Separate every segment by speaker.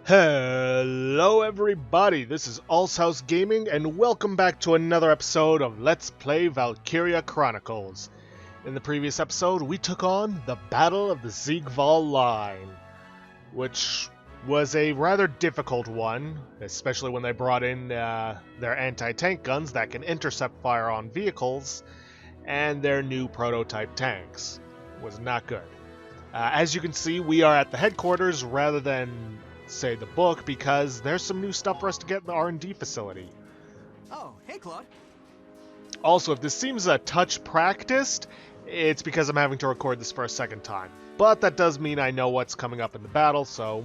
Speaker 1: Hello everybody, this is House Gaming and welcome back to another episode of Let's Play Valkyria Chronicles. In the previous episode, we took on the Battle of the Ziegval Line, which was a rather difficult one, especially when they brought in their anti-tank guns that can intercept fire on vehicles, and their new prototype tanks. It was not good. As you can see, we are at the headquarters rather than say the book, because there's some new stuff for us to get in the R&D facility.
Speaker 2: Oh, hey Claude.
Speaker 1: Also, if this seems a touch practiced, it's because I'm having to record this for a second time. But that does mean I know what's coming up in the battle, so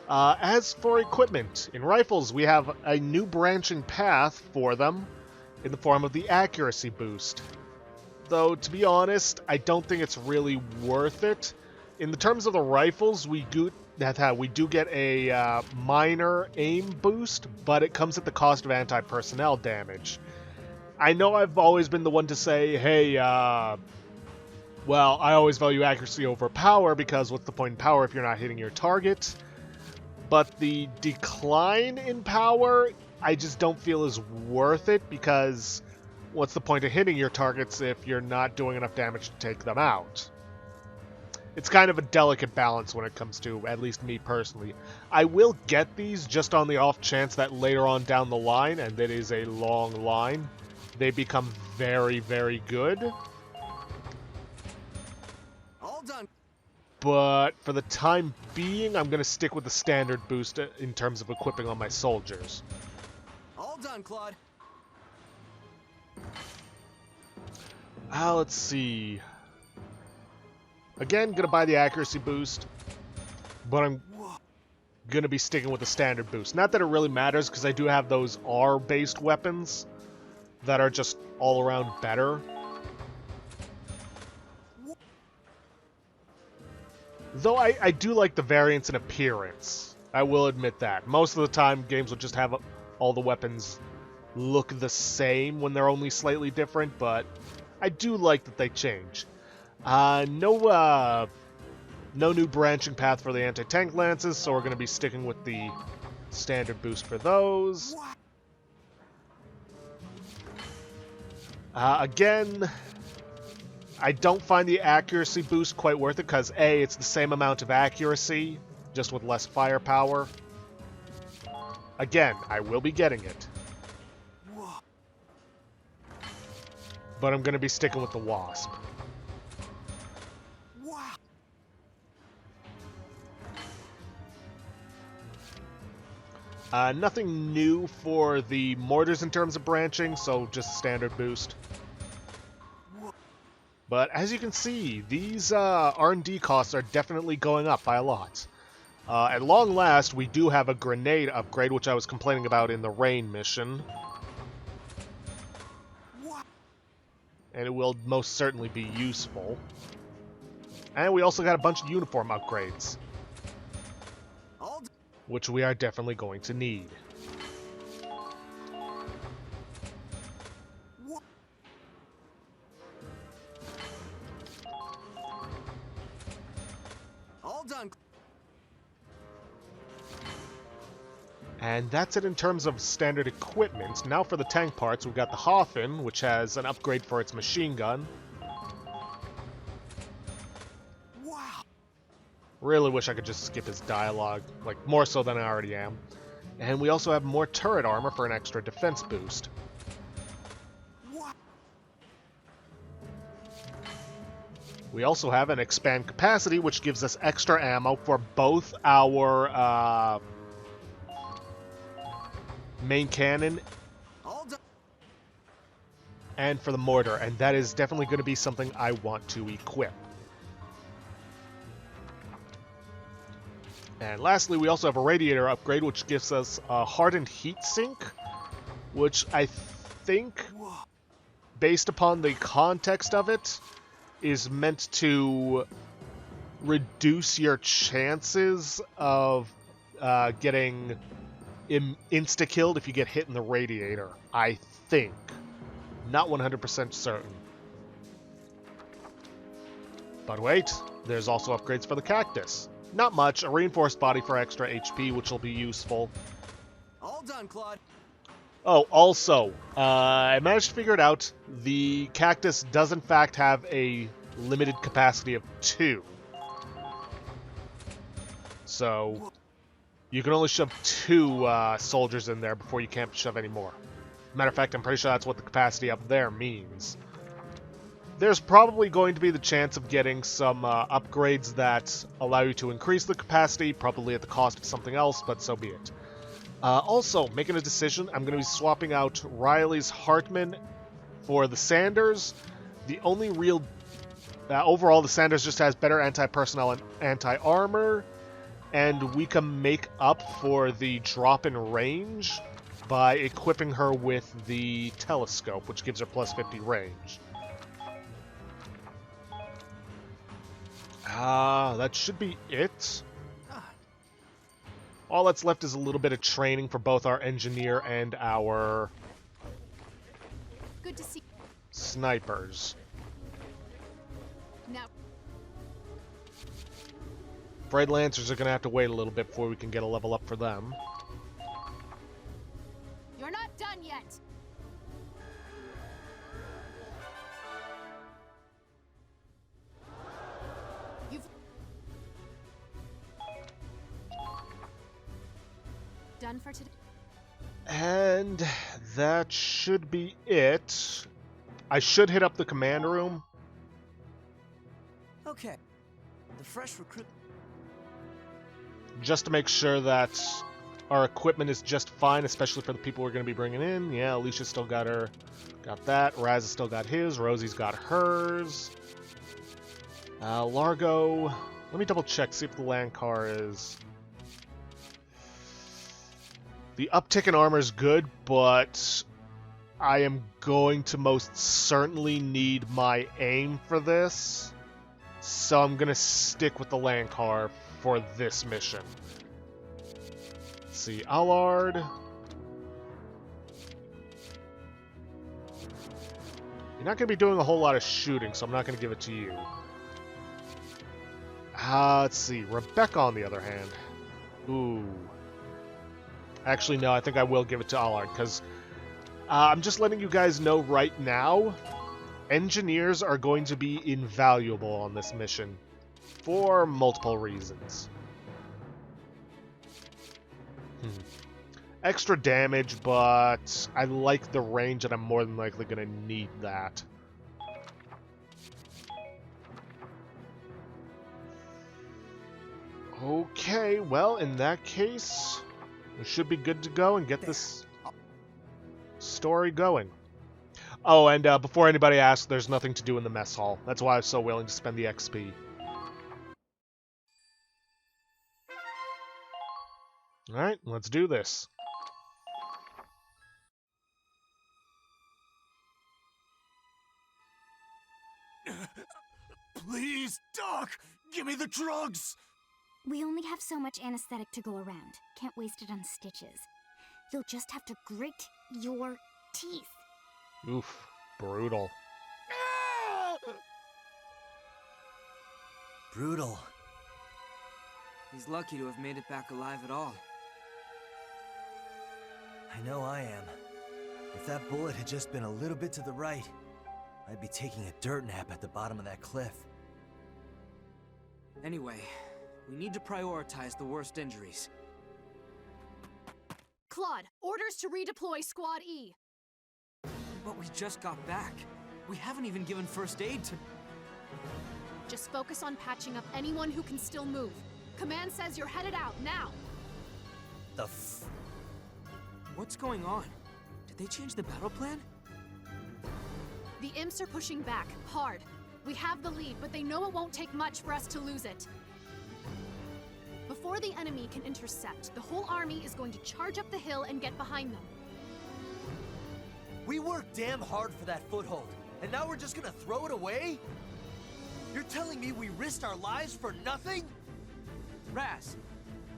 Speaker 1: as for equipment, in rifles we have a new branching path for them in the form of the accuracy boost. Though, to be honest, I don't think it's really worth it. In the terms of the rifles, we do get a minor aim boost, but it comes at the cost of anti-personnel damage. I know I've always been the one to say, hey, well, I always value accuracy over power, because what's the point in power if you're not hitting your target? But the decline in power, I just don't feel is worth it, because what's the point of hitting your targets if you're not doing enough damage to take them out? It's kind of a delicate balance when it comes to, at least me personally. I will get these just on the off chance that later on down the line, and that is a long line, they become very, very good.
Speaker 2: All done.
Speaker 1: But for the time being, I'm going to stick with the standard boost in terms of equipping on my soldiers.
Speaker 2: All done, Claude.
Speaker 1: Let's see. Again, gonna buy the accuracy boost, but I'm gonna be sticking with the standard boost. Not that it really matters, because I do have those R-based weapons that are just all around better. Though I do like the variance in appearance. I will admit that. Most of the time, games will just have all the weapons look the same when they're only slightly different, but I do like that they change. No new branching path for the anti-tank lances, so we're going to be sticking with the standard boost for those. Again, I don't find the accuracy boost quite worth it, because A, it's the same amount of accuracy, just with less firepower. Again, I will be getting it. But I'm going to be sticking with the Wasp. Nothing new for the mortars in terms of branching, so just standard boost. But as you can see, these R&D costs are definitely going up by a lot. At long last, we do have a grenade upgrade, which I was complaining about in the rain mission. And it will most certainly be useful. And we also got a bunch of uniform upgrades, which we are definitely going to need.
Speaker 2: All done.
Speaker 1: And that's it in terms of standard equipment. Now for the tank parts, we've got the Hoffen, which has an upgrade for its machine gun. Really wish I could just skip his dialogue, like more so than I already am. And we also have more turret armor for an extra defense boost. We also have an expand capacity, which gives us extra ammo for both our main cannon and for the mortar, and that is definitely going to be something I want to equip. And lastly, we also have a radiator upgrade, which gives us a hardened heat sink, which I think, based upon the context of it, is meant to reduce your chances of getting insta-killed if you get hit in the radiator, I think. Not 100% certain. But wait, there's also upgrades for the cactus. Not much. A reinforced body for extra HP, which will be useful.
Speaker 2: All done, Claude.
Speaker 1: Oh, also, I managed to figure it out. The cactus does in fact have a limited capacity of 2. So, you can only shove 2 soldiers in there before you can't shove any more. Matter of fact, I'm pretty sure that's what the capacity up there means. There's probably going to be the chance of getting some upgrades that allow you to increase the capacity, probably at the cost of something else, but so be it. Also, making a decision, I'm going to be swapping out Riley's Hartman for the Sanders. The only real... overall, the Sanders just has better anti-personnel and anti-armor, and we can make up for the drop in range by equipping her with the telescope, which gives her plus 50 range. That should be it. All that's left is a little bit of training for both our engineer and our
Speaker 3: Good to see.
Speaker 1: snipers.
Speaker 3: Now,
Speaker 1: Afraid Lancers are going to have to wait a little bit before we can get a level up for them.
Speaker 3: you're not done yet. You've done for today.
Speaker 1: And that should be it. I should hit up the command room.
Speaker 2: Okay. The fresh recruit.
Speaker 1: Just to make sure that our equipment is just fine, especially for the people we're going to be bringing in. Yeah, Alicia's still got her, got that. Raz has still got his. Rosie's got hers. Largo, let me double check, see if the land car is... The uptick in armor is good, but I am going to most certainly need my aim for this. So I'm going to stick with the land car for this mission. Let's see, Allard. You're not going to be doing a whole lot of shooting, so I'm not going to give it to you. Let's see, Rebecca on the other hand. Ooh. Actually, no, I think I will give it to Allard, because I'm just letting you guys know right now, engineers are going to be invaluable on this mission for multiple reasons. Extra damage, but I like the range and I'm more than likely going to need that. Okay, well, in that case, we should be good to go and get this story going. Oh, and before anybody asks, there's nothing to do in the mess hall. That's why I was so willing to spend the XP. Alright, let's do this.
Speaker 4: Please, Doc! Give me the drugs!
Speaker 5: We only have so much anesthetic to go around. Can't waste it on stitches. You'll just have to grit your teeth.
Speaker 1: Oof, brutal.
Speaker 4: Brutal.
Speaker 2: He's lucky to have made it back alive at all.
Speaker 4: I know I am. If that bullet had just been a little bit to the right, I'd be taking a dirt nap at the bottom of that cliff.
Speaker 2: Anyway, we need to prioritize the worst injuries.
Speaker 3: Claude, orders to redeploy Squad E.
Speaker 2: But we just got back. We haven't even given first aid to...
Speaker 3: Just focus on patching up anyone who can still move. Command says you're headed out now.
Speaker 4: The f...
Speaker 2: What's going on? Did they change the battle plan?
Speaker 3: The Imps are pushing back, hard. We have the lead, but they know it won't take much for us to lose it. Before the enemy can intercept, the whole army is going to charge up the hill and get behind them.
Speaker 4: We worked damn hard for that foothold, and now we're just gonna throw it away? You're telling me we risked our lives for nothing?
Speaker 2: Raz!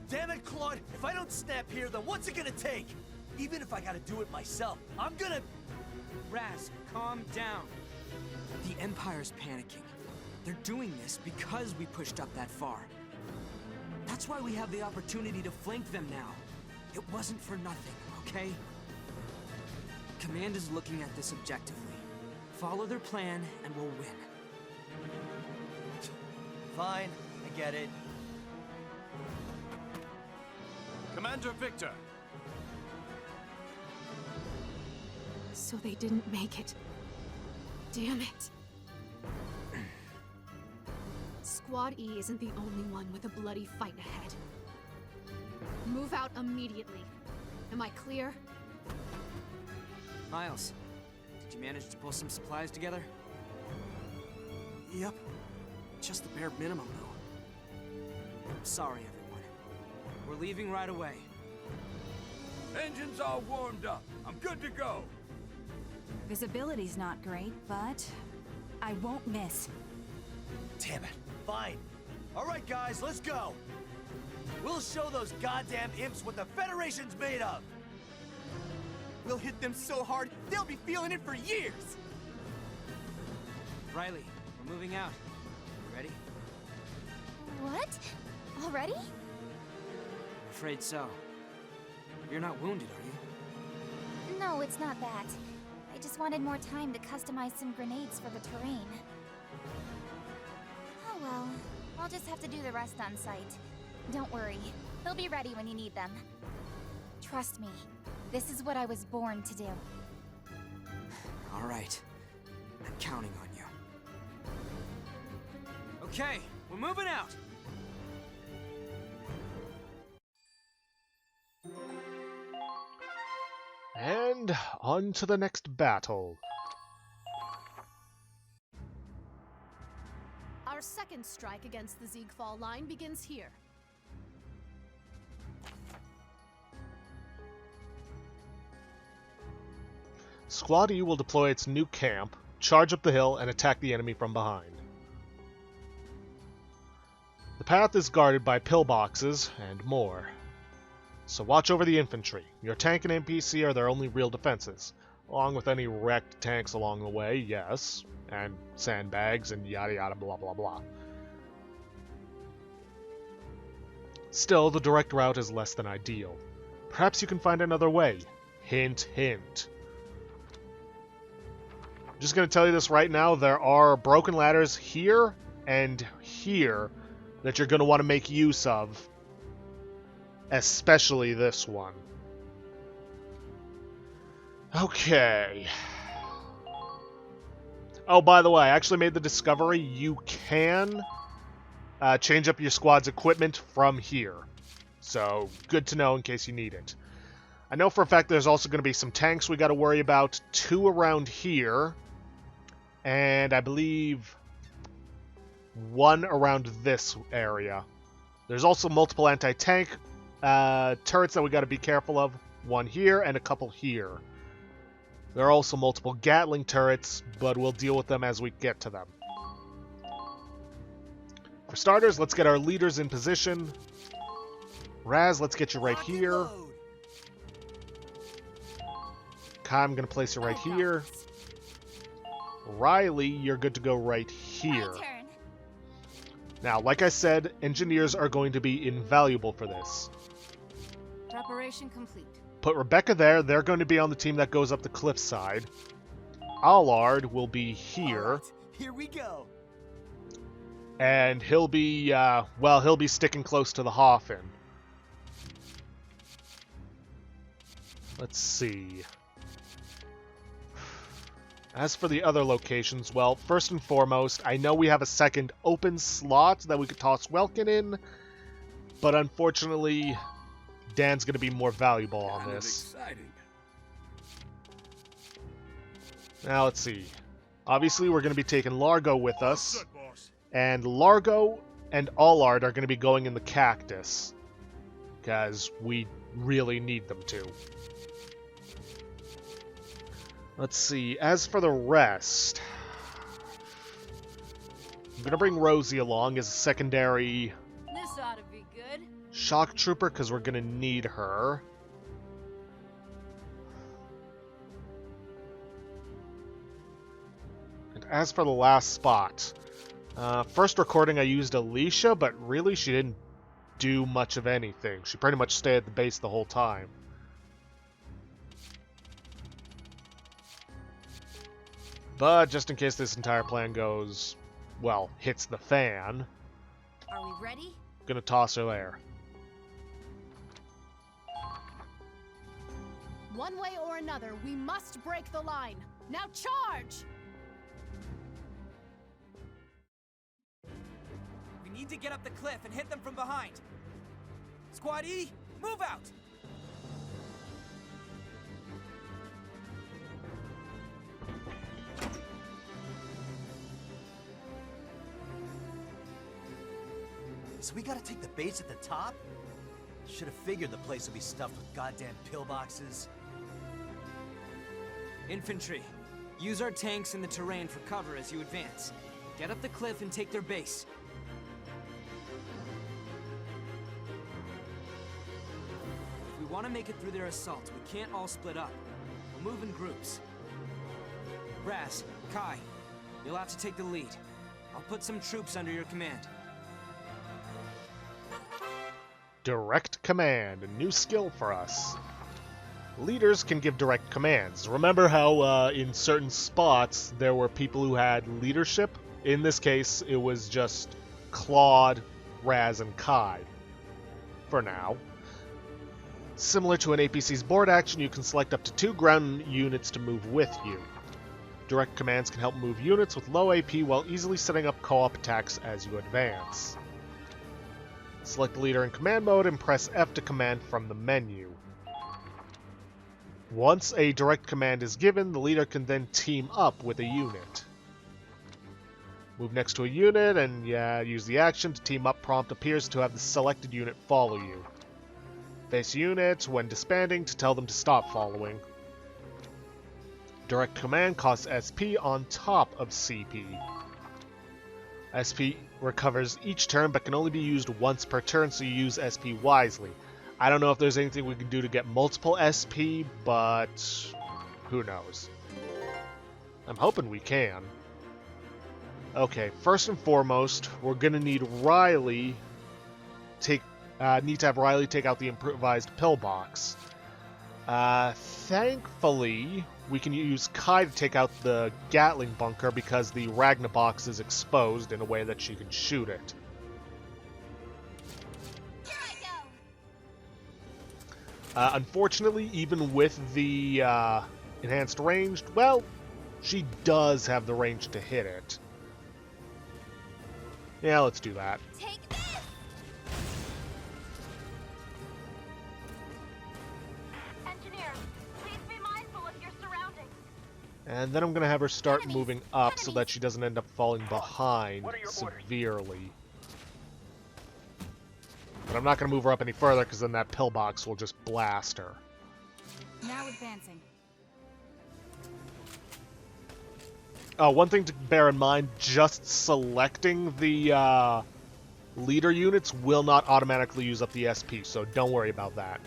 Speaker 4: Damn it, Claude! If I don't snap here, then what's it gonna take? Even if I gotta do it myself, I'm gonna...
Speaker 2: Raz, calm down. The Empire's panicking. They're doing this because we pushed up that far. That's why we have the opportunity to flank them now. It wasn't for nothing, okay? Command is looking at this objectively. Follow their plan, and we'll win.
Speaker 4: Fine, I get it.
Speaker 6: Commander Victor!
Speaker 3: So they didn't make it. Damn it. Squad E isn't the only one with a bloody fight ahead. Move out immediately. Am I clear?
Speaker 2: Miles, did you manage to pull some supplies together? Yep. Just the bare minimum, though. Sorry, everyone. We're leaving right away.
Speaker 6: Engines all warmed up. I'm good to go.
Speaker 7: Visibility's not great, but I won't miss.
Speaker 4: Damn it. Fine. All right, guys, let's go. We'll show those goddamn imps what the Federation's made of.
Speaker 8: We'll hit them so hard, they'll be feeling it for years!
Speaker 2: Riley, we're moving out. You ready?
Speaker 5: What? Already?
Speaker 2: Afraid so. You're not wounded, are you?
Speaker 5: No, it's not that. I just wanted more time to customize some grenades for the terrain. Oh well, I'll just have to do the rest on site. Don't worry, they'll be ready when you need them. Trust me, this is what I was born to do.
Speaker 2: All right. I'm counting on you. Okay, we're moving out!
Speaker 1: And on to the next battle.
Speaker 3: Our second strike against the Ziegfall line begins here.
Speaker 1: Squad E will deploy its new camp, charge up the hill, and attack the enemy from behind. The path is guarded by pillboxes and more. So watch over the infantry. Your tank and NPC are their only real defenses, along with any wrecked tanks along the way, yes, and sandbags and yada yada blah blah blah. Still, the direct route is less than ideal. Perhaps you can find another way. Hint, hint. I'm just going to tell you this right now, there are broken ladders here and here that you're going to want to make use of. Especially this one. Okay. Oh, by the way, I actually made the discovery you can change up your squad's equipment from here. So, good to know in case you need it. I know for a fact there's also going to be some tanks we got to worry about. 2 around here. And I believe 1 around this area. There's also multiple anti-tank turrets that we got to be careful of. 1 here and a couple here. There are also multiple Gatling turrets, but we'll deal with them as we get to them. For starters, let's get our leaders in position. Raz, let's get you right here. Kai, I'm going to place you right here. Riley, you're good to go right here. Now, like I said, engineers are going to be invaluable for this.
Speaker 7: Preparation complete.
Speaker 1: Put Rebecca there. They're going to be on the team that goes up the cliffside. Allard will be here.
Speaker 8: Right, here we go.
Speaker 1: And he'll be, well, he'll be sticking close to the Hoffen. Let's see. As for the other locations, well, first and foremost, I know we have a second open slot that we could toss Welkin in, but unfortunately, Dan's going to be more valuable on this.
Speaker 6: Exciting.
Speaker 1: Now, let's see. Obviously, we're going to be taking Largo with us,
Speaker 6: Good, boss.
Speaker 1: and Largo and Allard are going to be going in the Cactus, because we really need them to. Let's see, as for the rest, I'm going to bring Rosie along as a secondary
Speaker 7: This ought to be good.
Speaker 1: shock trooper, because we're going to need her. And as for the last spot, first recording I used Alicia, but really she didn't do much of anything. She pretty much stayed at the base the whole time. But just in case this entire plan goes, well, hits the fan,
Speaker 7: Are we ready?
Speaker 1: gonna toss her there.
Speaker 3: One way or another, we must break the line. Now charge!
Speaker 2: We need to get up the cliff and hit them from behind. Squad E, move out!
Speaker 4: So we gotta take the base at the top? Should have figured the place would be stuffed with goddamn pillboxes.
Speaker 2: Infantry, use our tanks in the terrain for cover as you advance. Get up the cliff and take their base. If we want to make it through their assault, we can't all split up. We'll move in groups. Raz, Kai, you'll have to take the lead. I'll put some troops under your command.
Speaker 1: Direct command, a new skill for us. Leaders can give direct commands. Remember how in certain spots there were people who had leadership? In this case, it was just Claude, Raz, and Kai. For now. Similar to an APC's board action, you can select up to 2 ground units to move with you. Direct commands can help move units with low AP while easily setting up co-op attacks as you advance. Select the leader in command mode and press F to command from the menu. Once a direct command is given, the leader can then team up with a unit. Move next to a unit and use the action to team up prompt appears to have the selected unit follow you. Face units when disbanding to tell them to stop following. Direct command costs SP on top of CP. SP recovers each turn but can only be used once per turn, so you use SP wisely. I don't know if there's anything we can do to get multiple SP, but who knows. I'm hoping we can. Okay, first and foremost, we're gonna need Riley to have Riley take out the improvised pillbox. Thankfully, we can use Kai to take out the Gatling bunker because the Ragna box is exposed in a way that she can shoot it.
Speaker 5: Here I go!
Speaker 1: Unfortunately, even with the enhanced range, well, she does have the range to hit it. Yeah, let's do that.
Speaker 5: Take this! Engineers, please be mindful of your surroundings.
Speaker 1: And then I'm going to have her start moving up so that she doesn't end up falling behind severely. But I'm not going to move her up any further because then that pillbox will just blast her.
Speaker 7: Now advancing.
Speaker 1: Oh, one thing to bear in mind, just selecting the leader units will not automatically use up the SP, so don't worry about that.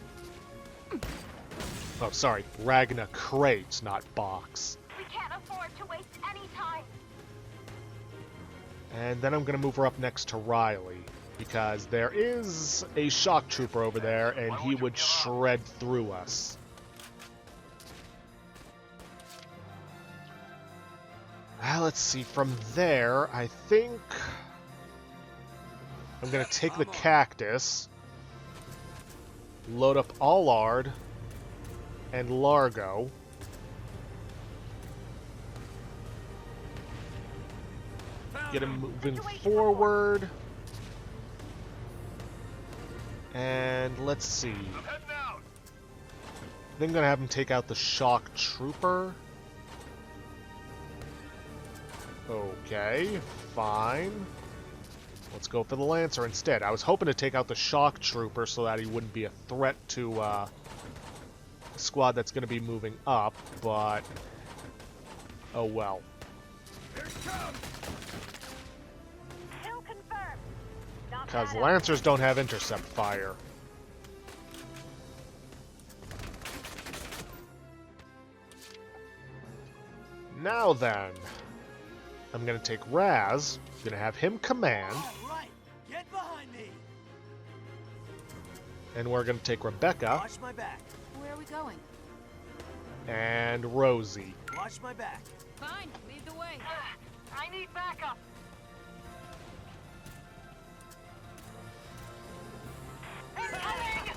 Speaker 1: Oh, sorry, Ragna crates, not box.
Speaker 5: We can't afford to waste any time.
Speaker 1: And then I'm going to move her up next to Riley, because there is a shock trooper over there, and he would shred through us. Let's see, from there, I think I'm going to take the cactus, load up Allard and Largo, get him moving forward, and let's see. I think I'm going to have him take out the shock trooper. Okay, fine. Let's go for the Lancer instead. I was hoping to take out the shock trooper so that he wouldn't be a threat to a squad that's going to be moving up, but oh well.
Speaker 5: Kill confirmed.
Speaker 1: Because Lancers don't have intercept fire. Now then. I'm going to take Raz, going to have him command.
Speaker 4: All right, get behind me.
Speaker 1: And we're going to take Rebecca
Speaker 4: Watch my back.
Speaker 7: Where are we going?
Speaker 1: and Rosie.
Speaker 4: Watch my back.
Speaker 7: Fine, lead the way.
Speaker 9: I need backup. Incoming!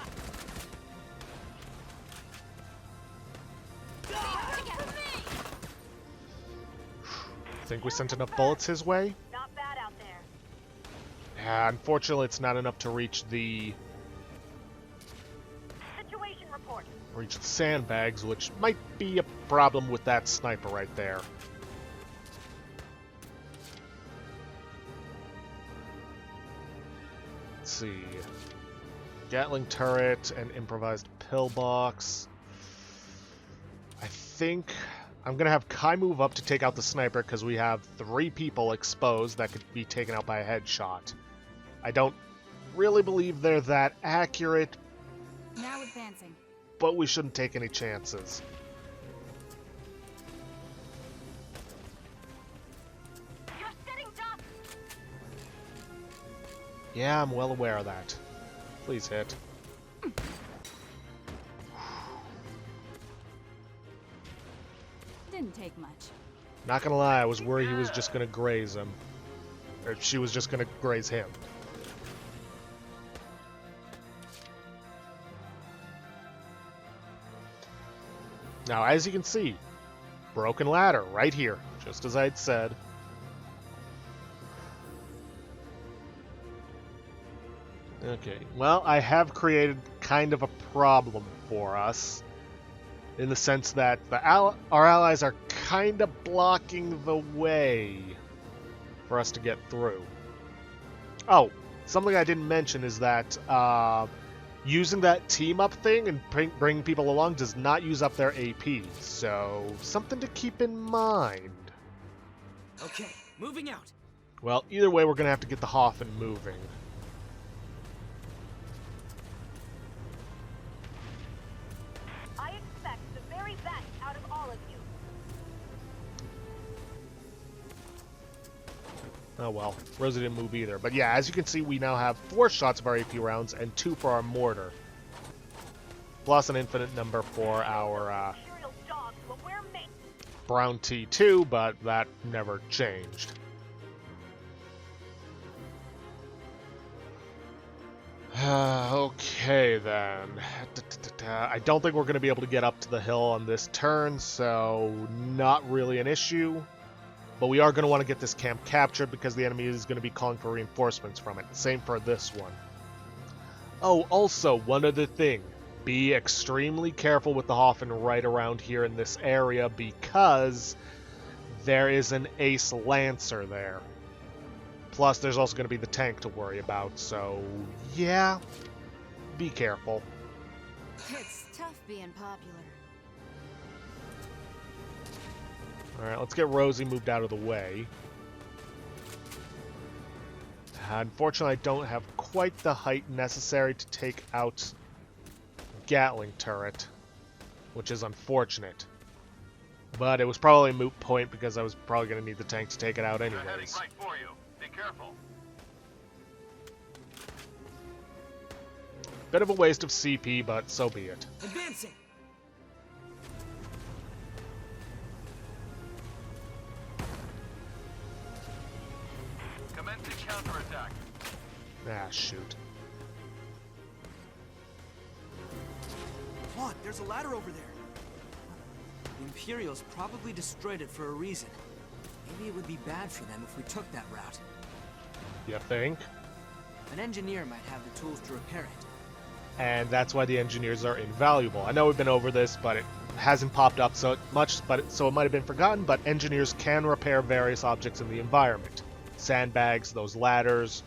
Speaker 1: Think we sent enough bullets his way?
Speaker 9: Not bad out there.
Speaker 1: Unfortunately, it's not enough to reach the
Speaker 9: Situation report.
Speaker 1: sandbags, which might be a problem with that sniper right there. Let's see. Gatling turret and improvised pillbox. I think I'm going to have Kai move up to take out the sniper because we have 3 people exposed that could be taken out by a headshot. I don't really believe they're that accurate,
Speaker 7: Now advancing.
Speaker 1: but we shouldn't take any chances.
Speaker 9: You're sitting duck.
Speaker 1: Yeah, I'm well aware of that. Please hit.
Speaker 7: Didn't take much.
Speaker 1: Not gonna lie, I was worried he was just gonna graze him. Or she was just gonna graze him. Now, as you can see, broken ladder right here, just as I'd said. Okay, well, I have created kind of a problem for us, in the sense that our allies are kind of blocking the way for us to get through. Oh, something I didn't mention is that using that team-up thing and bringing people along does not use up their AP, so something to keep in mind.
Speaker 2: Okay, moving out.
Speaker 1: Well, either way, we're going to have to get the Hoffen moving.
Speaker 9: I expect the very best out of all of you.
Speaker 1: Oh well, Rosie didn't move either. But yeah, as you can see, we now have 4 shots of our AP rounds and 2 for our mortar. Plus an infinite number for our
Speaker 9: Imperial dogs will wear mace.
Speaker 1: brown T2, but that never changed. Okay then. I don't think we're going to be able to get up to the hill on this turn, so not really an issue. But we are going to want to get this camp captured because the enemy is going to be calling for reinforcements from it. Same for this one. Oh, also, one other thing. Be extremely careful with the Hoffen right around here in this area because there is an Ace Lancer there. Plus, there's also going to be the tank to worry about, so yeah, be careful.
Speaker 7: It's tough being popular.
Speaker 1: Alright, let's get Rosie moved out of the way. Unfortunately, I don't have quite the height necessary to take out Gatling turret, which is unfortunate. But it was probably a moot point because I was probably going to need the tank to take it out anyways.
Speaker 6: Right for you. Be careful.
Speaker 1: Bit of a waste of CP, but so be it.
Speaker 2: Advancing.
Speaker 6: Commencing counterattack.
Speaker 1: Ah, shoot.
Speaker 4: Look, there's a ladder over there.
Speaker 2: The Imperials probably destroyed it for a reason. Maybe it would be bad for them if we took that route.
Speaker 1: You think?
Speaker 2: An engineer might have the tools to repair it.
Speaker 1: And that's why the engineers are invaluable. I know we've been over this, but it hasn't popped up so much, so it might have been forgotten, but engineers can repair various objects in the environment. Sandbags, those ladders.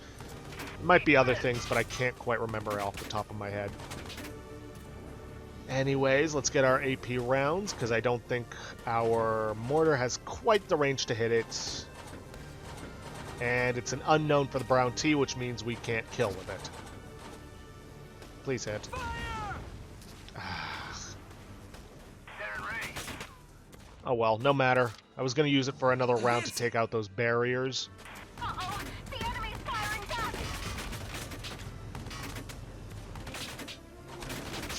Speaker 1: Might be other things, but I can't quite remember off the top of my head. Anyways, let's get our AP rounds, because I don't think our mortar has quite the range to hit it. And it's an unknown for the brown T, which means we can't kill with it. Please hit. Oh well, no matter. I was going to use it for another round to take out those barriers.
Speaker 9: Uh-oh! The enemy's firing back!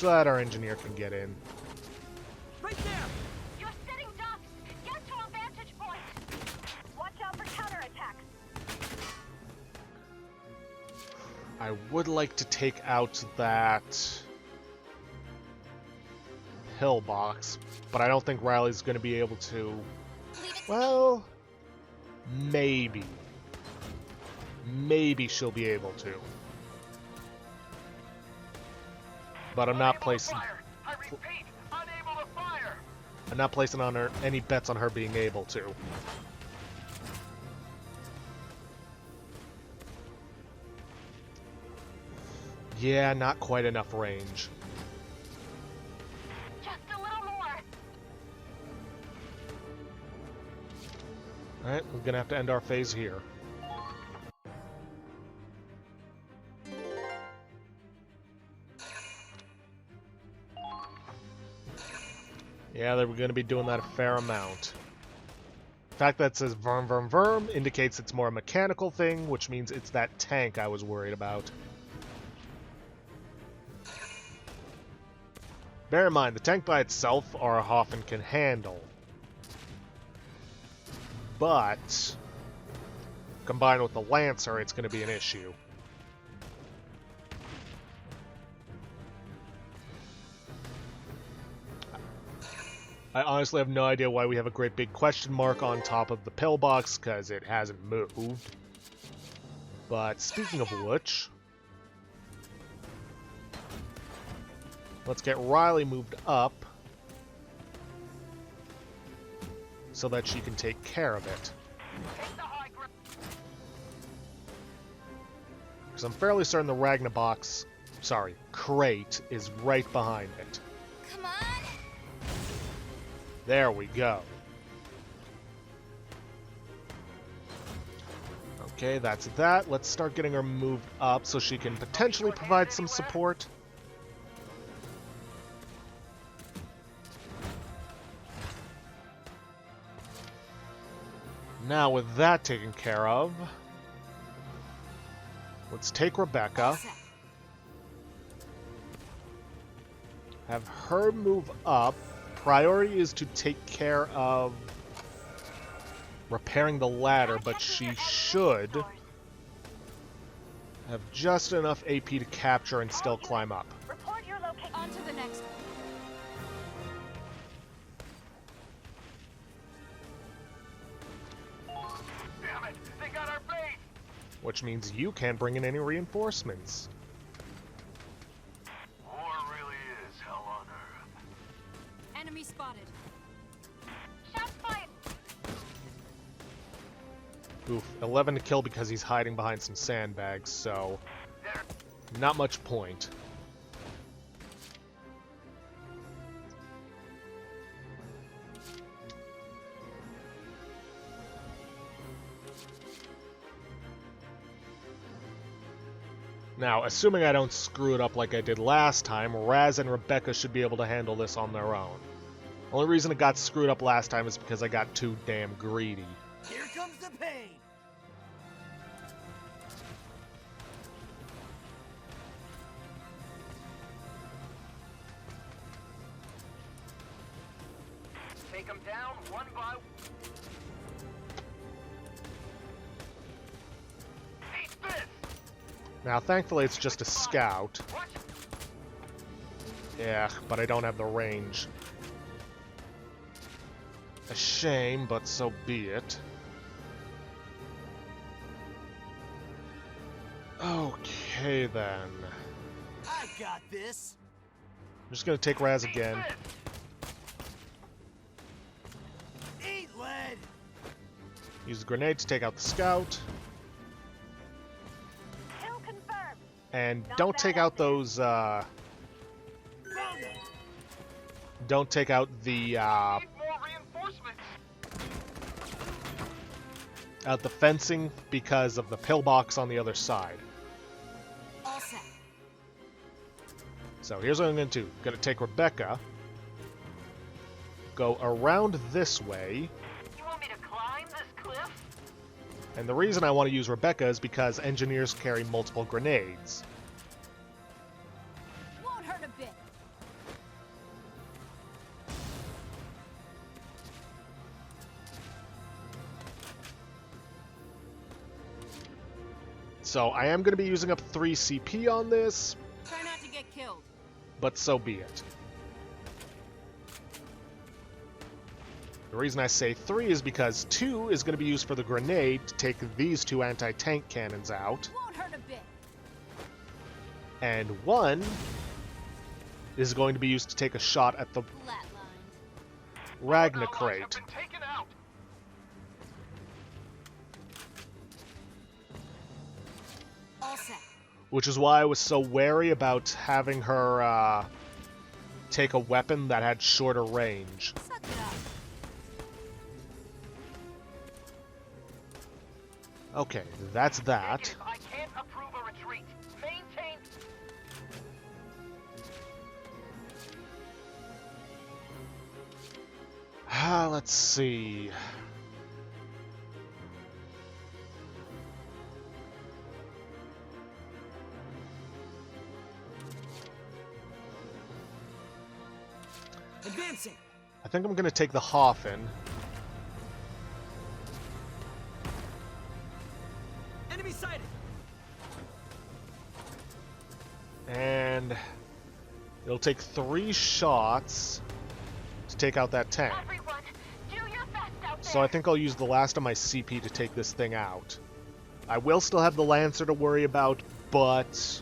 Speaker 1: so that our engineer can get in.
Speaker 6: Right there!
Speaker 9: You're sitting ducks! Get to a vantage point! Watch out for counterattacks!
Speaker 1: I would like to take out that pillbox, but I don't think Riley's going to be able to. Well, maybe. Maybe she'll be able to. But I'm not placing.
Speaker 6: I repeat, unable to fire!
Speaker 1: I'm not placing on her any bets on her being able to. Yeah, not quite enough range.
Speaker 9: Just a little more!
Speaker 1: Alright, we're gonna have to end our phase here. Yeah, they were going to be doing that a fair amount. The fact that it says verm verm verm indicates it's more a mechanical thing, which means it's that tank I was worried about. Bear in mind, the tank by itself our Hoffen can handle. But combined with the Lancer, it's going to be an issue. I honestly have no idea why we have a great big question mark on top of the pillbox, because it hasn't moved. But speaking of which, let's get Riley moved up so that she can take care of it. Because I'm fairly certain the crate is right behind it.
Speaker 5: Come on!
Speaker 1: There we go. Okay, that's that. Let's start getting her moved up so she can potentially provide some support. Now, with that taken care of, let's take Rebecca. Have her move up. Priority is to take care of repairing the ladder, but she should have just enough AP to capture and still climb up.
Speaker 9: Report your location.
Speaker 3: On to the next one.
Speaker 6: Damn it! They got our base!
Speaker 1: Which means you can't bring in any reinforcements.
Speaker 6: War really is hell on earth.
Speaker 3: Enemy spotted.
Speaker 9: Shots fired!
Speaker 1: Oof, 11 to kill because he's hiding behind some sandbags, so not much point. Now, assuming I don't screw it up like I did last time, Raz and Rebecca should be able to handle this on their own. Only reason it got screwed up last time is because I got too damn greedy.
Speaker 4: Here comes the pain!
Speaker 6: Take them down one by one. Eat this!
Speaker 1: Now, thankfully, it's just a scout.
Speaker 6: What?
Speaker 1: Yeah, but I don't have the range. A shame, but so be it. Okay, then.
Speaker 4: I got this!
Speaker 1: I'm just gonna take Raz again.
Speaker 4: Eat lead!
Speaker 1: Use the grenade to take out the scout.
Speaker 9: Kill confirmed!
Speaker 1: And don't take out those,
Speaker 4: Found him!
Speaker 1: don't take out the,
Speaker 6: Need more reinforcements!
Speaker 1: out the fencing because of the pillbox on the other side.
Speaker 3: All set.
Speaker 1: So here's what I'm going to do. I'm going to take Rebecca, go around this way,
Speaker 9: You want me to climb this cliff?
Speaker 1: and the reason I want to use Rebecca is because engineers carry multiple grenades.
Speaker 3: Won't hurt a bit.
Speaker 1: So I am going to be using up 3 CP on this,
Speaker 7: Try not to get killed.
Speaker 1: but so be it. The reason I say 3 is because 2 is going to be used for the grenade to take these 2 anti-tank cannons out,
Speaker 7: Won't hurt a bit.
Speaker 1: and 1 is going to be used to take a shot at the
Speaker 7: Flatlined.
Speaker 1: Ragna crate.
Speaker 7: All set.
Speaker 1: Which is why I was so wary about having her take a weapon that had shorter range.
Speaker 7: Suck it up.
Speaker 1: Okay, that's that.
Speaker 9: I can't approve a retreat. Maintain.
Speaker 1: Let's see.
Speaker 2: Advancing.
Speaker 1: I think I'm going to take the Hoffen.
Speaker 2: Enemy sighted.
Speaker 1: And it'll take 3 shots to take out that tank.
Speaker 9: Everyone, do your best out there.
Speaker 1: So I think I'll use the last of my CP to take this thing out. I will still have the Lancer to worry about, but...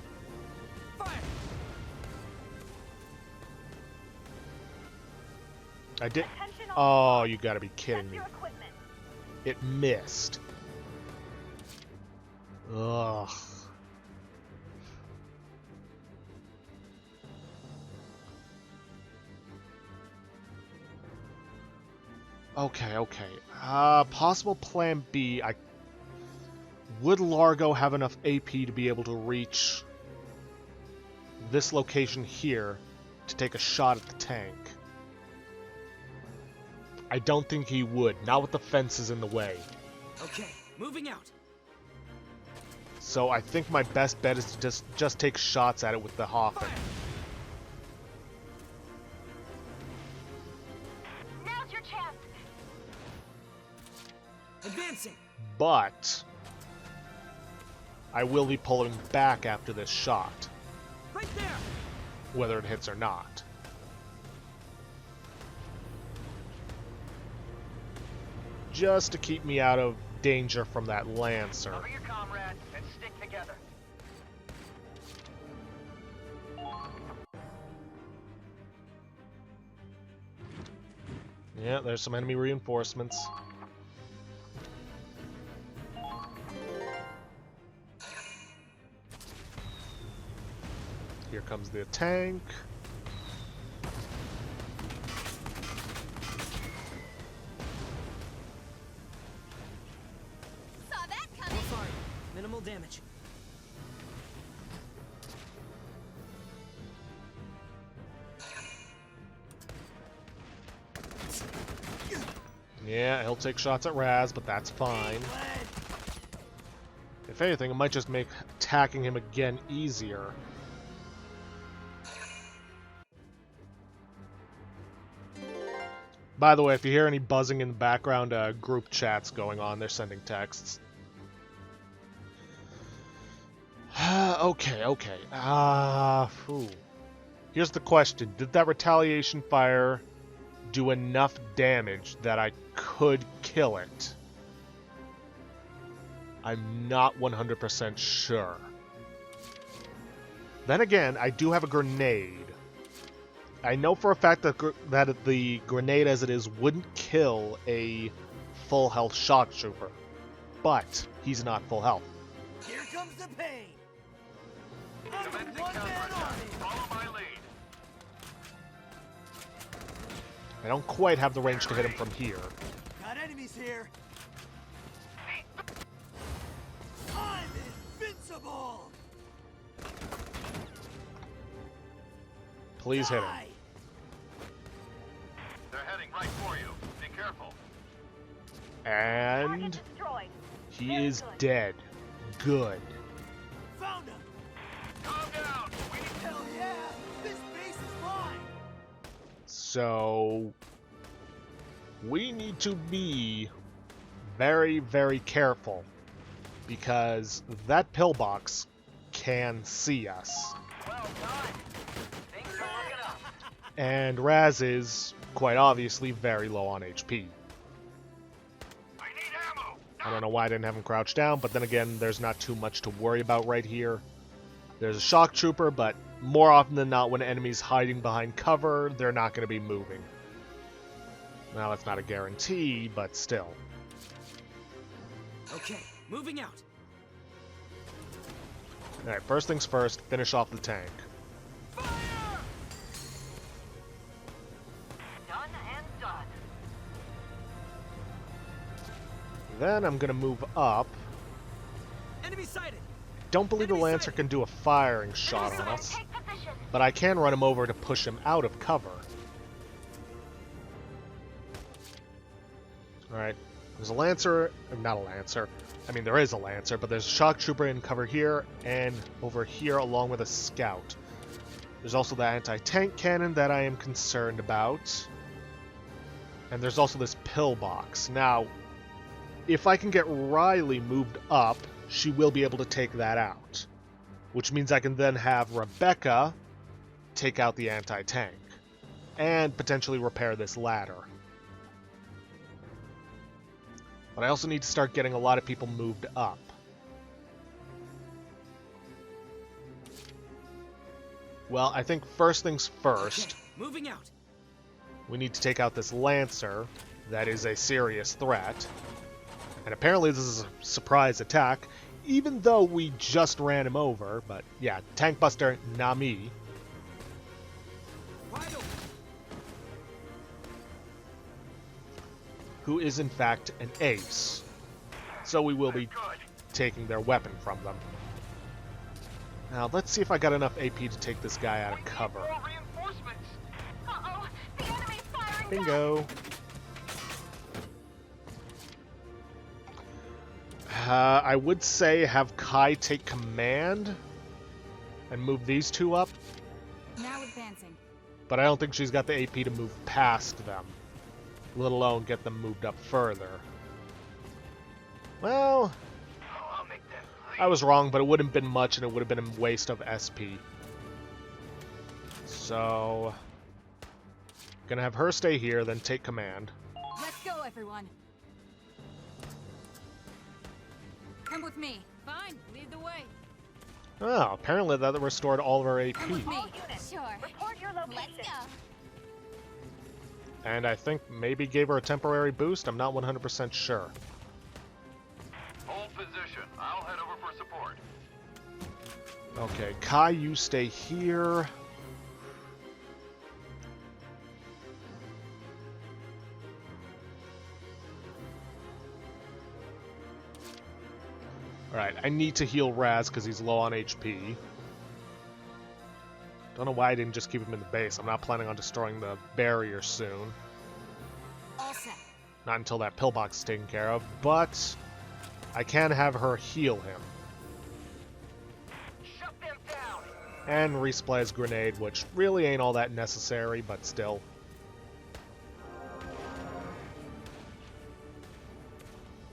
Speaker 2: Fire.
Speaker 1: I did...
Speaker 9: Attention
Speaker 1: Oh,
Speaker 9: all
Speaker 1: you gotta be kidding
Speaker 9: check
Speaker 1: me.
Speaker 9: your equipment.
Speaker 1: It missed. Ugh. Okay. Possible plan B. Would Largo have enough AP to be able to reach this location here to take a shot at the tank? I don't think he would, not with the fences in the way.
Speaker 2: Okay, moving out.
Speaker 1: So I think my best bet is to just take shots at it with the Hoffen.
Speaker 9: Now's your chance.
Speaker 2: Advancing.
Speaker 1: But I will be pulling back after this shot,
Speaker 2: Right there.
Speaker 1: whether it hits or not. Just to keep me out of danger from that Lancer.
Speaker 9: Cover your comrade and stick together.
Speaker 1: Yeah, there's some enemy reinforcements. Here comes the tank.
Speaker 5: Saw that
Speaker 2: More
Speaker 5: coming.
Speaker 2: fire. Minimal damage.
Speaker 1: Yeah, he'll take shots at Raz, but that's fine. If anything, it might just make attacking him again easier. By the way, if you hear any buzzing in the background, group chats going on, they're sending texts. Okay. Here's the question. Did that retaliation fire do enough damage that I could kill it? I'm not 100% sure. Then again, I do have a grenade. I know for a fact that the grenade as it is wouldn't kill a full health shock trooper, but he's not full health.
Speaker 4: Here comes the pain. I'm a one-man army.
Speaker 9: Follow my lead.
Speaker 1: I don't quite have the range to hit him from here.
Speaker 4: Got enemies here. I'm invincible.
Speaker 1: Please hit him.
Speaker 4: Die.
Speaker 9: They're heading right for you. Be careful.
Speaker 1: And
Speaker 9: Target destroyed.
Speaker 1: he
Speaker 9: Very
Speaker 1: is
Speaker 9: good.
Speaker 1: dead. Good.
Speaker 4: Found him.
Speaker 9: Calm down. We need
Speaker 4: Hell yeah. This base is mine.
Speaker 1: So we need to be very, very careful because that pillbox can see us.
Speaker 6: Well done. Things are looking up.
Speaker 1: And Raz is, quite obviously, very low on HP.
Speaker 6: I need ammo.
Speaker 1: I don't know why I didn't have him crouch down, but then again, there's not too much to worry about right here. There's a shock trooper, but more often than not, when enemies hiding behind cover, they're not going to be moving. Now, that's not a guarantee, but still.
Speaker 2: Okay, moving out.
Speaker 1: Alright, first things first, finish off the tank.
Speaker 6: Done and done.
Speaker 1: Then I'm going to move up.
Speaker 2: Enemy sighted.
Speaker 1: Don't believe the
Speaker 2: Enemy
Speaker 1: Lancer
Speaker 2: sighted.
Speaker 1: can do a firing shot on us, but I can run him over to push him out of cover. Alright, there's a Lancer, not a Lancer, I mean there is a Lancer, but there's a shock trooper in cover here and over here along with a scout. There's also the anti-tank cannon that I am concerned about. And there's also this pillbox. Now, if I can get Riley moved up, she will be able to take that out. Which means I can then have Rebecca take out the anti-tank. And potentially repair this ladder. But I also need to start getting a lot of people moved up. Well, I think first things first,
Speaker 2: Okay, moving out.
Speaker 1: we need to take out this Lancer. That is a serious threat. And apparently this is a surprise attack, even though we just ran him over. But yeah, Tank Buster Nami.
Speaker 2: Wide open.
Speaker 1: Who is in fact an ace. So we will be
Speaker 6: Good.
Speaker 1: taking their weapon from them. Now let's see if I got enough AP to take this guy out of cover.
Speaker 6: More reinforcements.
Speaker 9: Uh-oh, the enemy's firing
Speaker 1: Bingo. I would say have Kai take command and move these two up,
Speaker 7: Now advancing.
Speaker 1: but I don't think she's got the AP to move past them, let alone get them moved up further. Well,
Speaker 6: Oh, I'll make that.
Speaker 1: I was wrong, but it wouldn't have been much, and it would have been a waste of SP. So, gonna have her stay here, then take command.
Speaker 7: Let's go, everyone. Come with me.
Speaker 3: Fine, lead the way.
Speaker 1: Oh, apparently that restored all of her AP.
Speaker 7: Come with me.
Speaker 5: Sure.
Speaker 9: Report your
Speaker 5: Let's
Speaker 9: location.
Speaker 5: go.
Speaker 1: And I think maybe gave her a temporary boost. I'm not 100% sure.
Speaker 6: Hold position. I'll head over for support.
Speaker 1: Okay, Kai, you stay here. Alright, I need to heal Raz because he's low on HP. Don't know why I didn't just keep him in the base. I'm not planning on destroying the barrier soon.
Speaker 7: All set.
Speaker 1: Not until that pillbox is taken care of, but I can have her heal him.
Speaker 6: Shut them down.
Speaker 1: And resupply his grenade, which really ain't all that necessary, but still.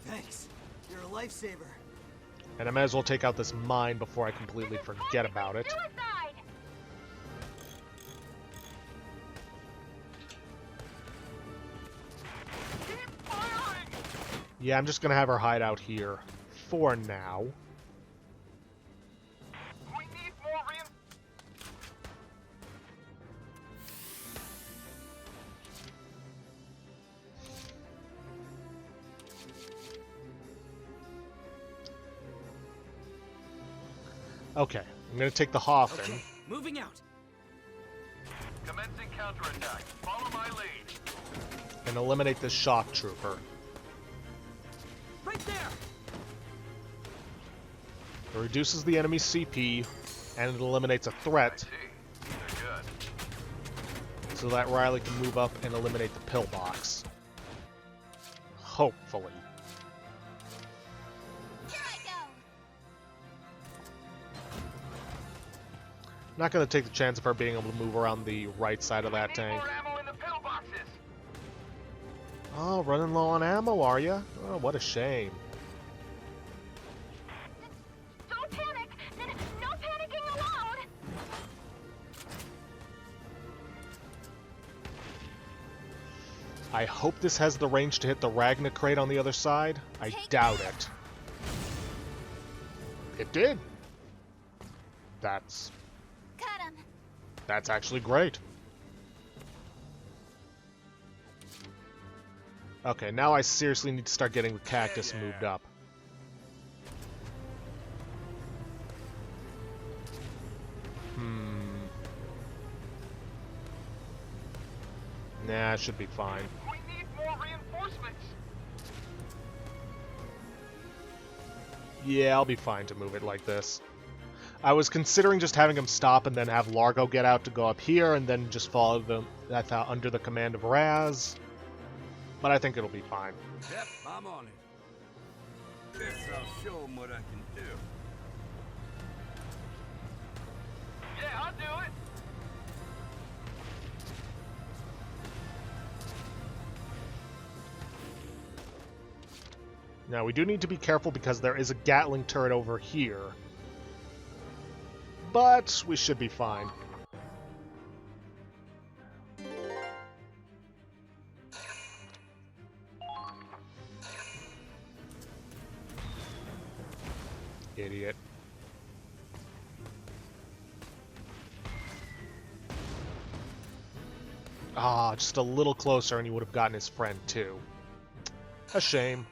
Speaker 4: Thanks. You're a lifesaver.
Speaker 1: And I might as well take out this mine before I completely forget about it.
Speaker 9: Suicide!
Speaker 6: Keep firing.
Speaker 1: Yeah, I'm just gonna have her hide out here for now.
Speaker 6: We need more reinforcements.
Speaker 1: Okay, I'm gonna take the Hoffman
Speaker 2: Okay, moving out.
Speaker 6: Commencing counterattack. Follow my lead.
Speaker 1: and eliminate this shock trooper.
Speaker 2: Right there.
Speaker 1: It reduces the enemy's CP, and it eliminates a
Speaker 6: I
Speaker 1: threat,
Speaker 6: see. They're good.
Speaker 1: so that Riley can move up and eliminate the pillbox. Hopefully.
Speaker 5: Here I go.
Speaker 1: Not gonna take the chance of her being able to move around the right side of that
Speaker 6: Need
Speaker 1: tank.
Speaker 6: more ammo in the pillboxes.
Speaker 1: Oh, running low on ammo, are ya? Oh, what a shame. I hope this has the range to hit the Ragna crate on the other side. I doubt it. It did. That's
Speaker 5: Cut him.
Speaker 1: That's actually great. Okay, now I seriously need to start getting the cactus moved up. Nah, it should be fine.
Speaker 8: We need more reinforcements.
Speaker 1: Yeah, I'll be fine to move it like this. I was considering just having him stop and then have Largo get out to go up here and then just follow them under the command of Raz. But I think it'll be fine.
Speaker 6: Yep, I'm on it. Guess I'll show them what I can do.
Speaker 8: Yeah, I'll do it.
Speaker 1: Now, we do need to be careful because there is a Gatling turret over here. But we should be fine. Idiot. Ah, just a little closer and he would have gotten his friend too. A shame.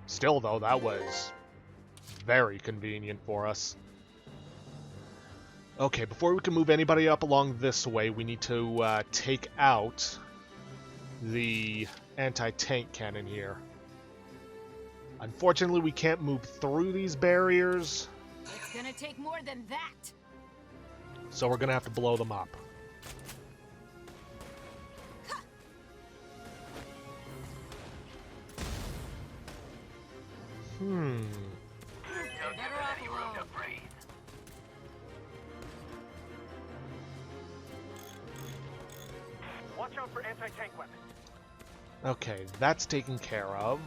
Speaker 1: Still, though, that was very convenient for us. Okay, before we can move anybody up along this way, we need to take out the anti-tank cannon here. Unfortunately, we can't move through these barriers.
Speaker 7: It's gonna take more than that.
Speaker 1: So we're gonna have to blow them up.
Speaker 8: Watch out for anti-tank weapons.
Speaker 1: Okay, that's taken care of.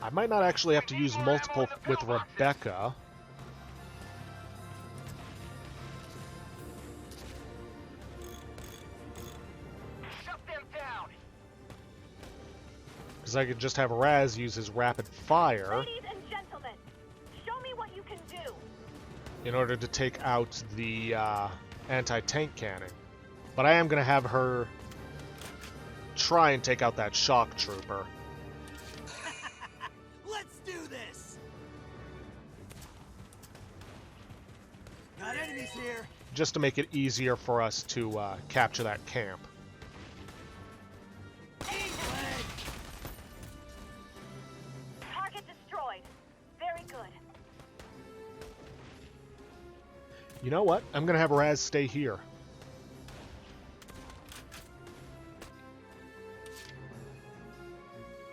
Speaker 1: I might not actually have to use multiple with Rebecca.
Speaker 8: Shut them down.
Speaker 1: Because I could just have Raz use his rapid fire
Speaker 9: Ladies and gentlemen, show me what you can do.
Speaker 1: in order to take out the anti-tank cannon. But I am going to have her try and take out that shock trooper.
Speaker 4: Let's do this! Got enemies here.
Speaker 1: Just to make it easier for us to capture that camp.
Speaker 9: Target destroyed. Very good.
Speaker 1: You know what? I'm going to have Raz stay here.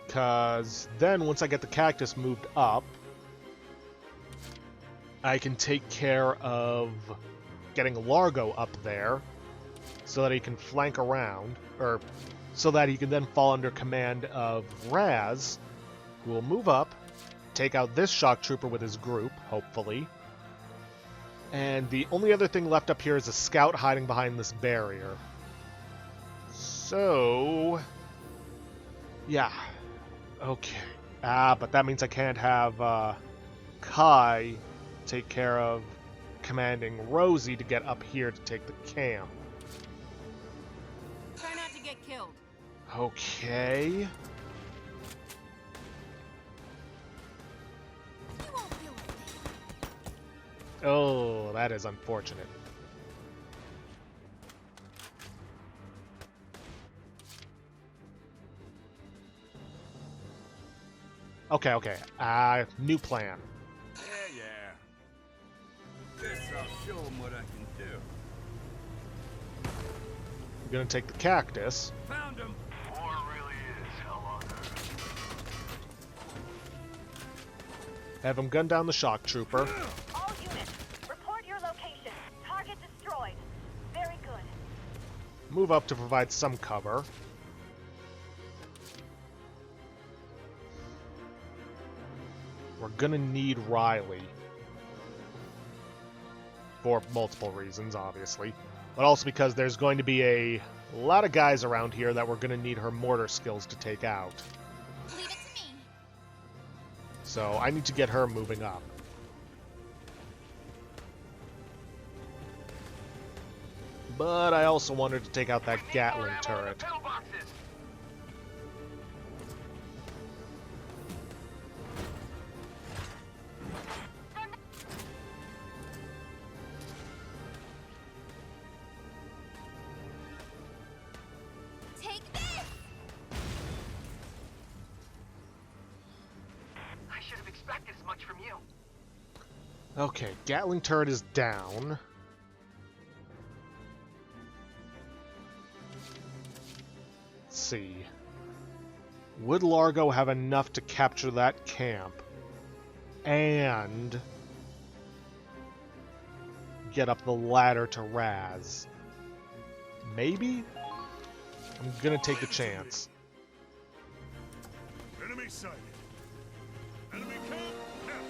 Speaker 1: Because then, once I get the cactus moved up, I can take care of getting Largo up there so that he can flank around, or so that he can then fall under command of Raz, who will move up, take out this shock trooper with his group, hopefully. And the only other thing left up here is a scout hiding behind this barrier. So, yeah. Okay. But that means I can't have Kai take care of commanding Rosie to get up here to take the camp.
Speaker 7: Try not to get killed.
Speaker 1: Okay.
Speaker 7: You won't feel a thing.
Speaker 1: Oh, that is unfortunate. Okay. New plan.
Speaker 6: Yeah. Guess I'll show them what I can do.
Speaker 1: We're gonna take the cactus.
Speaker 6: Found him.
Speaker 8: War really is hell on earth.
Speaker 1: Have him gun down the shock trooper.
Speaker 9: All units, report your location. Target destroyed. Very good.
Speaker 1: Move up to provide some cover. We're gonna need Riley. for multiple reasons, obviously, but also because there's going to be a lot of guys around here that we're going to need her mortar skills to take out.
Speaker 5: Leave it to me.
Speaker 1: So I need to get her moving up. But I also wanted to take out that Gatling turret.
Speaker 5: Take this!
Speaker 8: I should have expected as much from you.
Speaker 1: Okay, Gatling turret is down. Let's see. Would Largo have enough to capture that camp and get up the ladder to Raz? Maybe? I'm gonna take a chance.
Speaker 6: Enemy sighted. Enemy camp.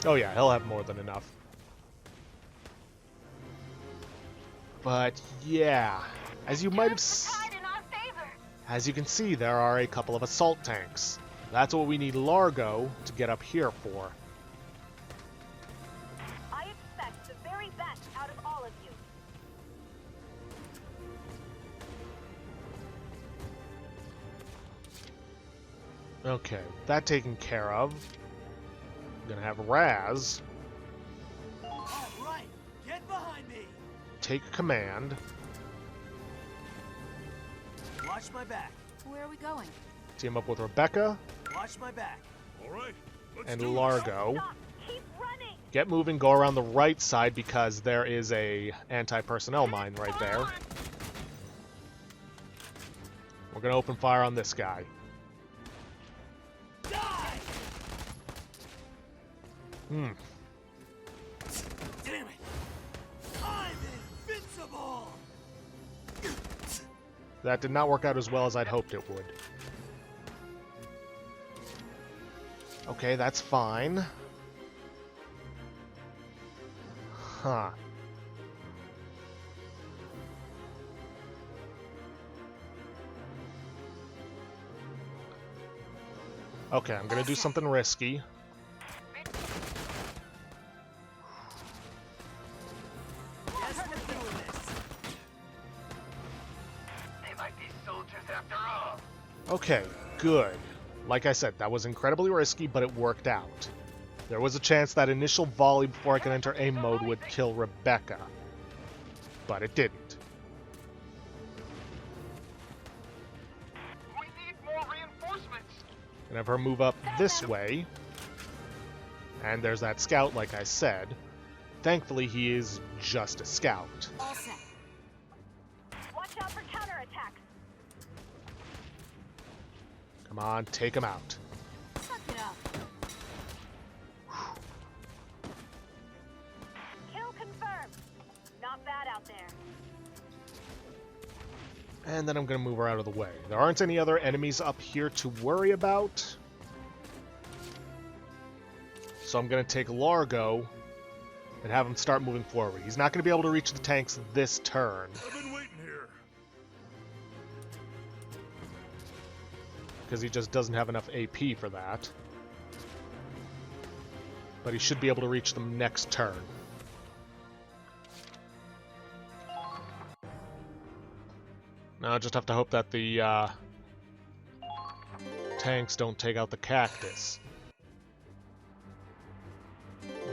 Speaker 1: Oh yeah, he'll have more than enough. But yeah, as you might have as you can see, there are a couple of assault tanks. That's what we need Largo to get up here for.
Speaker 9: I expect the very best out of all of you.
Speaker 1: Okay, that taken care of. I'm gonna have Raz
Speaker 4: All right, get behind me.
Speaker 1: take command.
Speaker 4: Watch my back.
Speaker 7: Where are we going?
Speaker 1: Team up with Rebecca
Speaker 4: Watch my back.
Speaker 6: All right. Let's
Speaker 1: and
Speaker 6: do it.
Speaker 1: Largo.
Speaker 9: Stop! Keep running!
Speaker 1: Get moving, go around the right side because there is a anti-personnel mine right there. We're gonna open fire on this guy.
Speaker 4: Die!
Speaker 1: Hmm.
Speaker 4: Damn it! I'm invincible!
Speaker 1: That did not work out as well as I'd hoped it would. Okay, that's fine. Huh. Okay, I'm gonna do something risky.
Speaker 4: Guess we're doing this.
Speaker 8: They might be soldiers after all.
Speaker 1: Okay, good. Like I said, that was incredibly risky, but it worked out. There was a chance that initial volley before I could enter aim mode would kill Rebecca. But it didn't.
Speaker 8: We need more reinforcements.
Speaker 1: And have her move up this way. And there's that scout, like I said. Thankfully, he is just a scout.
Speaker 7: All set.
Speaker 9: Watch out for counterattacks.
Speaker 1: Come on, take him out.
Speaker 7: Suck it up.
Speaker 9: Kill confirmed. Not bad out there.
Speaker 1: And then I'm going to move her out of the way. There aren't any other enemies up here to worry about. So I'm going to take Largo and have him start moving forward. He's not going to be able to reach the tanks this turn,
Speaker 6: I've been waiting here.
Speaker 1: because he just doesn't have enough AP for that. But he should be able to reach them next turn. Now I just have to hope that the tanks don't take out the cactus.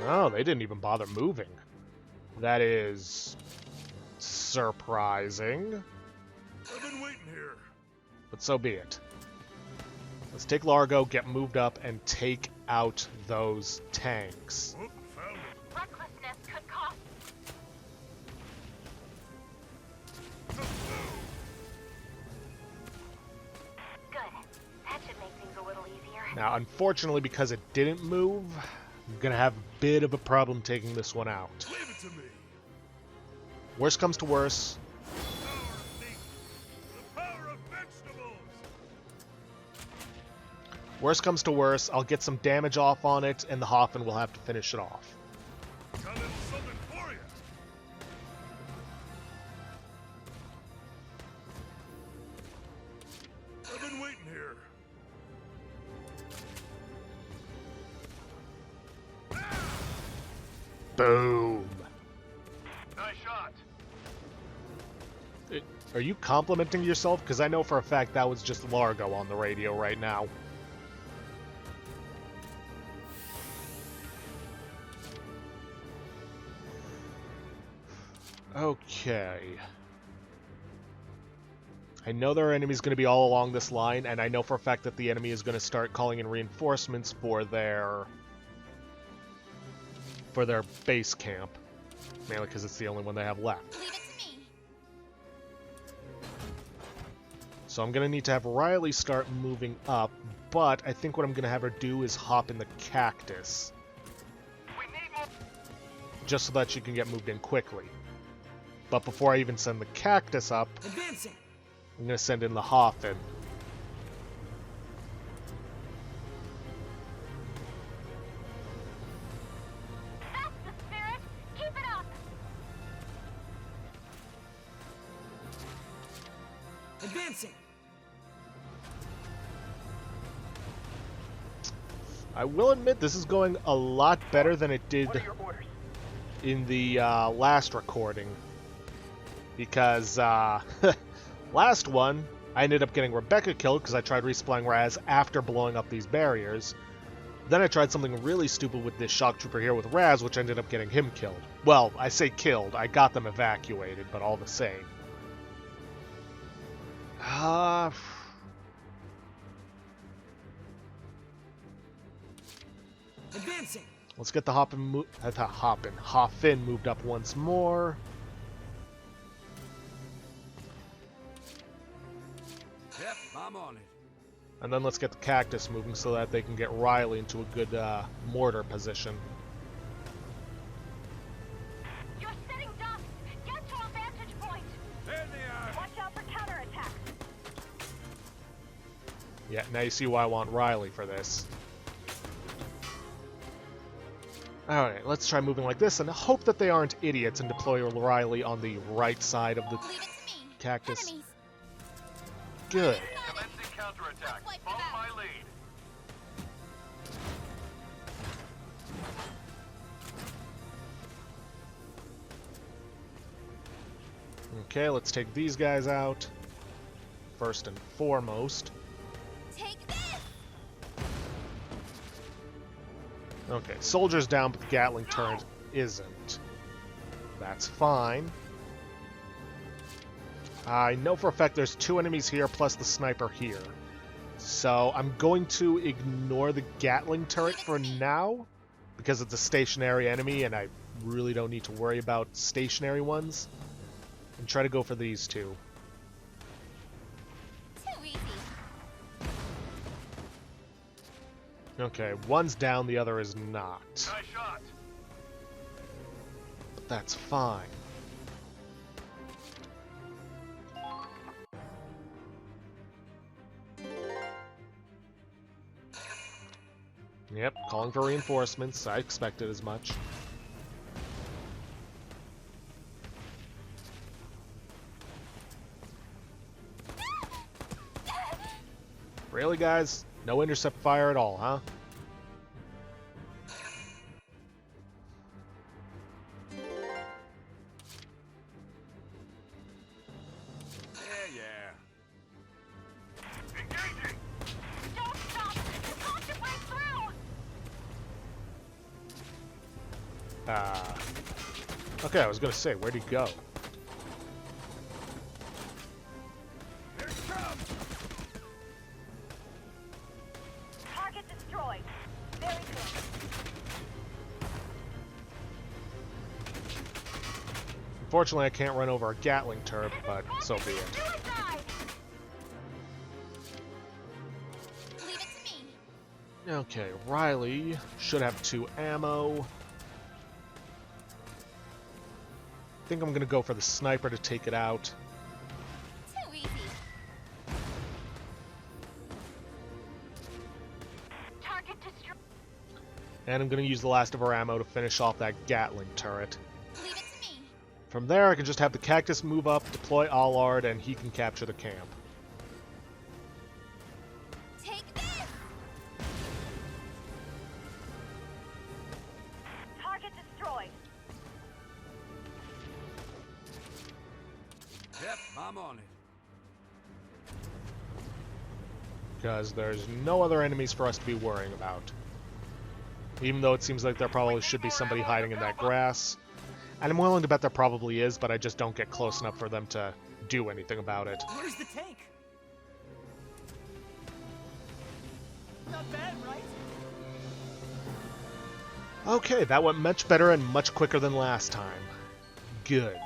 Speaker 1: No, they didn't even bother moving. That is surprising,
Speaker 6: I've been waiting here.
Speaker 1: but so be it. Let's take Largo, get moved up, and take out those tanks.
Speaker 6: Whoop, found it.
Speaker 9: Recklessness could cost. Good. That should make things a little easier.
Speaker 1: Now, unfortunately, because it didn't move, I'm gonna have a bit of a problem taking this one out.
Speaker 6: Leave it to me.
Speaker 1: Worst comes to worst,
Speaker 6: Power of meat. The power of vegetables.
Speaker 1: worst comes to worst, I'll get some damage off on it, and the Hoffman will have to finish it off.
Speaker 6: Got a little something for you.
Speaker 1: Boom.
Speaker 6: Nice shot.
Speaker 1: Are you complimenting yourself? Because I know for a fact that was just Largo on the radio right now. Okay. I know there are enemies going to be all along this line, and I know for a fact that the enemy is going to start calling in reinforcements for their base camp. Mainly because it's the only one they have left.
Speaker 5: Leave it to me.
Speaker 1: So I'm going to need to have Riley start moving up, but I think what I'm going to have her do is hop in the cactus.
Speaker 6: We need more.
Speaker 1: Just so that she can get moved in quickly. But before I even send the cactus up,
Speaker 2: Advancing.
Speaker 1: I'm going to send in the Hoffin.
Speaker 9: That's the spirit. Keep it up.
Speaker 2: Advancing.
Speaker 1: I will admit this is going a lot better than it did
Speaker 6: What are your orders?
Speaker 1: in the last recording. Because last one, I ended up getting Rebecca killed because I tried respawning Raz after blowing up these barriers. Then I tried something really stupid with this shock trooper here with Raz, which ended up getting him killed. Well, I say killed, I got them evacuated, but all the same.
Speaker 2: Advancing.
Speaker 1: Let's get the Hoffin moved up once more.
Speaker 6: Yep, I'm on it.
Speaker 1: And then let's get the cactus moving so that they can get Riley into a good mortar position.
Speaker 9: You're sitting ducks. Get to a vantage point.
Speaker 6: There they are.
Speaker 9: Watch out for counterattacks.
Speaker 1: Yeah, now you see why I want Riley for this. Alright, let's try moving like this and hope that they aren't idiots and deploy Riley on the right side of the
Speaker 5: Leave it to me.
Speaker 1: cactus.
Speaker 5: Enemies.
Speaker 1: Good.
Speaker 6: Commencing counterattack.
Speaker 5: Wipe it
Speaker 6: Follow
Speaker 5: out.
Speaker 6: my lead.
Speaker 1: Okay, let's take these guys out. First and foremost.
Speaker 5: Take this.
Speaker 1: Okay, soldiers down, but the Gatling turret isn't. That's fine. I know for a fact there's 2 enemies here plus the sniper here. So I'm going to ignore the Gatling turret for now, because it's a stationary enemy and I really don't need to worry about stationary ones. And try to go for these 2.
Speaker 5: Too easy.
Speaker 1: Okay, one's down, the other is not.
Speaker 6: Nice shot.
Speaker 1: But that's fine. Yep, calling for reinforcements. I expected as much. Really, guys? No intercept fire at all, huh?
Speaker 6: Yeah. Engaging.
Speaker 9: Don't stop. You've got to break through.
Speaker 1: Okay, I was gonna say, where'd he go?
Speaker 6: Here it comes.
Speaker 9: Target destroyed. Very good.
Speaker 1: Unfortunately, I can't run over a Gatling turret, but so be it.
Speaker 9: Suicide.
Speaker 5: Leave it to me.
Speaker 1: Okay, Riley should have 2 ammo. I think I'm gonna go for the sniper to take it out.
Speaker 5: Too easy.
Speaker 9: Target destroyed.
Speaker 1: And I'm gonna use the last of her ammo to finish off that Gatling turret.
Speaker 5: Leave it to me.
Speaker 1: From there, I can just have the cactus move up, deploy Allard, and he can capture the camp.
Speaker 5: Take this.
Speaker 9: Target destroyed.
Speaker 6: Yep, I'm on it.
Speaker 1: Because there's no other enemies for us to be worrying about. Even though it seems like there probably should be somebody hiding in that grass. And I'm willing to bet there probably is, but I just don't get close enough for them to do anything about it.
Speaker 8: Where's the tank? Not bad, right?
Speaker 1: Okay, that went much better and much quicker than last time. Good.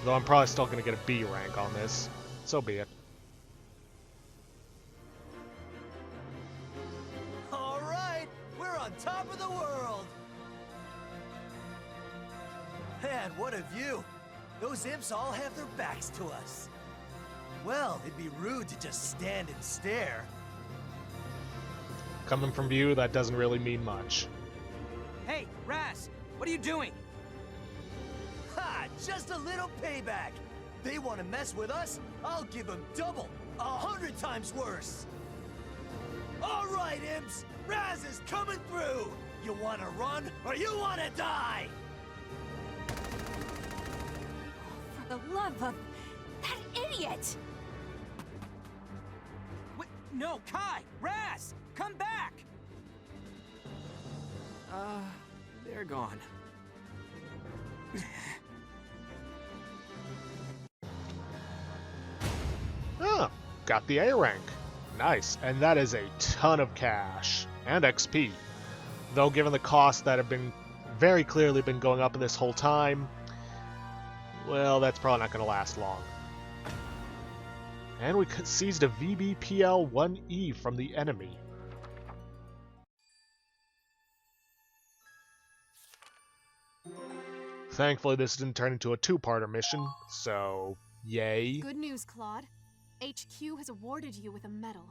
Speaker 1: Though I'm probably still going to get a B rank on this. So be it.
Speaker 4: All right, we're on top of the world. Man, what a view. Those imps all have their backs to us. Well, it'd be rude to just stand and stare.
Speaker 1: Coming from you, that doesn't really mean much.
Speaker 2: Hey, Raz, what are you doing?
Speaker 4: Ha! Just a little payback. They want to mess with us? I'll give them double, 100 times worse. All right, imps, Raz is coming through. You want to run or you want to die?
Speaker 7: For the love of that idiot!
Speaker 2: Wait, no, Kai! Raz! Come back! They're gone.
Speaker 1: Oh, got the A rank. Nice, and that is a ton of cash and XP. Though given the costs that have been very clearly been going up this whole time, well, that's probably not going to last long. And we seized a VBPL-1E from the enemy. Thankfully, this didn't turn into a two-parter mission, so yay.
Speaker 3: Good news, Claude. HQ has awarded you with a medal.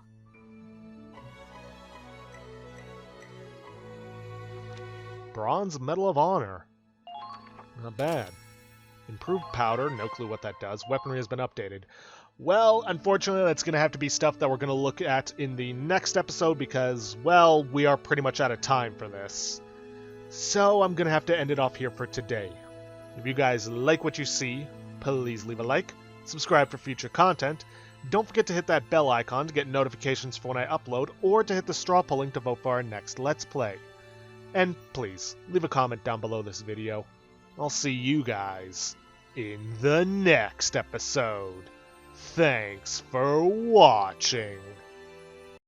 Speaker 1: Bronze Medal of Honor. Not bad. Improved powder, no clue what that does. Weaponry has been updated. Well, unfortunately, that's going to have to be stuff that we're going to look at in the next episode because, well, we are pretty much out of time for this. So I'm going to have to end it off here for today. If you guys like what you see, please leave a like, subscribe for future content, don't forget to hit that bell icon to get notifications for when I upload, or to hit the straw polling to vote for our next Let's Play. And please, leave a comment down below this video. I'll see you guys in the next episode. Thanks for watching.